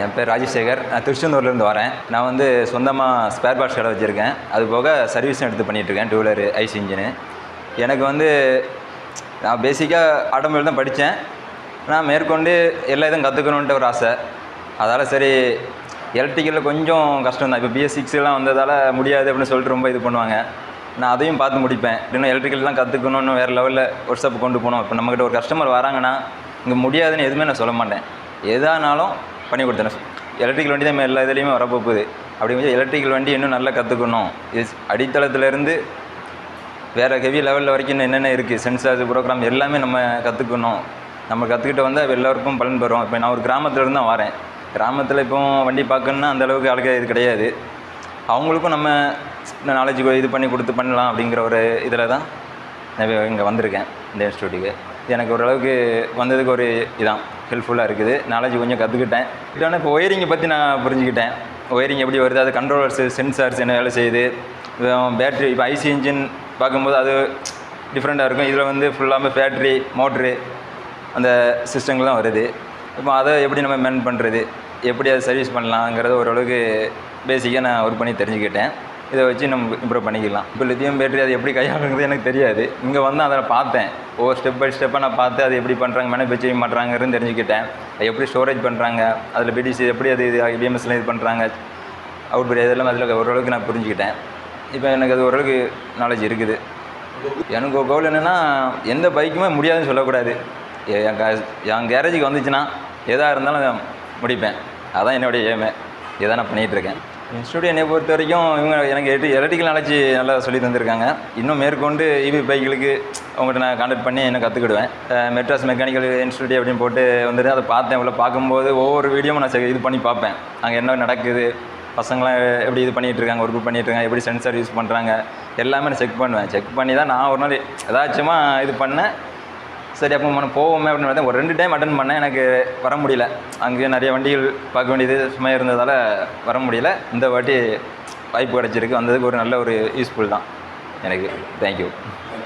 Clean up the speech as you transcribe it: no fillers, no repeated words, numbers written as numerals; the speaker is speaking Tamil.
என் பேர் ராஜசேகர். நான் திருச்செந்தூர்லேருந்து வரேன். நான் வந்து சொந்தமாக ஸ்பேர் பார்ட்ஸ் கடை வச்சுருக்கேன். அது போக சர்வீஸும் எடுத்து பண்ணிகிட்ருக்கேன். Two wheeler, IC engine. எனக்கு வந்து நான் பேசிக்காக ஆட்டோமொபைல் தான் படித்தேன். நான் மேற்கொண்டு எல்லா இதுவும் கற்றுக்கணுன்ட்டு ஒரு ஆசை. அதால் சரி எலக்ட்ரிக்கலில் கொஞ்சம் கஷ்டம் தான். இப்போ BS6 வந்ததால் முடியாது அப்படின்னு சொல்லிட்டு ரொம்ப இது பண்ணுவாங்க. நான் அதையும் பார்த்து முடிப்பேன். இன்னும் எலக்ட்ரிக்கல்லாம் கற்றுக்கணுன்னு வேறு லெவலில் ஒரு ஸ்டெப் கொண்டு போகணும். இப்போ நம்மக்கிட்ட ஒரு கஸ்டமர் வராங்கன்னா இங்கே முடியாதுன்னு எதுவுமே நான் சொல்ல மாட்டேன். எதானாலும் பண்ணி கொடுத்தேன். எலக்ட்ரிக்கல் வண்டி தான் எல்லா இதுலேயுமே வரப்போகுது. அப்படிங்கும்போது எலக்ட்ரிக்கல் வண்டி இன்னும் நல்லா கற்றுக்கணும். இது அடித்தளத்துலேருந்து வேறு ஹெவி லெவலில் வரைக்கும் இன்னும் என்னென்ன இருக்குது, சென்சார்ஸ், ப்ரோக்ராம் எல்லாமே நம்ம கற்றுக்கணும். நம்ம கற்றுக்கிட்ட வந்தால் எல்லோருக்கும் பலன் பெறும். இப்போ நான் ஒரு கிராமத்துலேருந்து தான் வரேன். கிராமத்தில் இப்போ வண்டி பார்க்கணுன்னா அந்தளவுக்கு ஆளுக்கு இது கிடையாது. அவங்களுக்கும் நம்ம நாலேஜ் இது பண்ணி கொடுத்து பண்ணலாம் அப்படிங்கிற ஒரு இதில் தான் நான் இங்கே வந்திருக்கேன் இந்த இன்ஸ்டியூட்டுக்கு. எனக்கு ஓரளவுக்கு வந்ததுக்கு ஒரு இதான் ஹெல்ப்ஃபுல்லாக இருக்குது. நாலேஜ் கொஞ்சம் கற்றுக்கிட்டேன். இப்போ ஒயரிங்கை பற்றி நான் புரிஞ்சுக்கிட்டேன். ஒயரிங் எப்படி வருது, அது கண்ட்ரோலர்ஸு, சென்சார்ஸ் என்ன வேலை செய்யுது, பேட்ரி. இப்போ ஐசி இன்ஜின் பார்க்கும்போது அது டிஃப்ரெண்ட்டாக இருக்கும். இதில் வந்து ஃபுல்லாமே பேட்ரி, மோட்ரு, அந்த சிஸ்டங்கள் தான் வருது. இப்போ அதை எப்படி நம்ம மேன் பண்ணுறது, எப்படி அதை சர்வீஸ் பண்ணலாங்கிறத ஓரளவுக்கு பேசிக்காக நான் ஒர்க் பண்ணி தெரிஞ்சுக்கிட்டேன். இதை வச்சு நம்ம இம்ப்ரூவ் பண்ணிக்கலாம். இப்போ லித்தியம் பேட்டரி அது எப்படி கையாளுங்கிறது எனக்கு தெரியாது. இங்கே வந்து அதை பார்த்தேன். ஒவ்வொரு ஸ்டெப் பை ஸ்டெப்பாக நான் பார்த்து அது எப்படி பண்ணுறாங்க, மேனுஃபேக்சரிங் பண்ணுறாங்கிறது தெரிஞ்சுக்கிட்டேன். எப்படி ஸ்டோரேஜ் பண்ணுறாங்க, அதில் பிடிசி எப்படி அது BMSலாம் இது பண்ணுறாங்க, அவுட்புட் இதெல்லாம் அதில் ஓரளவுக்கு நான் புரிஞ்சுக்கிட்டேன். இப்போ எனக்கு அது ஓரளவுக்கு நாலேஜ் இருக்குது. எனக்கு கோல் என்னென்னா எந்த பைக்குமே முடியாதுன்னு சொல்லக்கூடாது. என் கேரேஜுக்கு வந்துச்சுன்னா எதாக இருந்தாலும் முடிப்பேன். அதான் என்னுடைய ஏமே. இதை நான் பண்ணிகிட்ருக்கேன். இன்ஸ்டியூட் என்னை பொறுத்த வரைக்கும் இவங்க எனக்கு எலக்ட்ரிக்கல் நாலேஜ் நல்லா சொல்லி தந்திருக்காங்க. இன்னும் மேற்கொண்டு EV பைக்குகளுக்கு அவங்கள்ட்ட நான் கான்டாக்ட் பண்ணி என்ன கற்றுக்கிடுவேன். மெட்ராஸ் மெக்கானிக்கல் இன்ஸ்டியூட் அப்படின்னு போட்டு வந்துட்டு அதை பார்த்தேன். இவ்வளோ பார்க்கும்போது ஒவ்வொரு வீடியோவும் நான் இது பண்ணி பார்ப்பேன். அங்கே என்ன நடக்குது, பசங்களாம் எப்படி இது பண்ணிகிட்ருக்காங்க, ஒர்க் பண்ணிகிட்ருக்காங்க, எப்படி சென்சார் யூஸ் பண்ணுறாங்க, எல்லாமே நான் செக் பண்ணுவேன். செக் பண்ணி தான் நான் ஒரு நாள் ஏதாச்சுமா இது பண்ணேன். சரி அப்போ நம்ம போவோமே அப்படின்னு பார்த்தேன். ஒரு 2 டைம் அட்டன் பண்ணேன். எனக்கு வர முடியல. அங்கே நிறைய வண்டிகள் பார்க்க வேண்டியது சும்மா இருந்ததால் வர முடியல. இந்த வாட்டி வாய்ப்பு கிடச்சிருக்கு. வந்ததுக்கு ஒரு நல்ல ஒரு யூஸ்ஃபுல் தான் எனக்கு. தேங்க்யூ.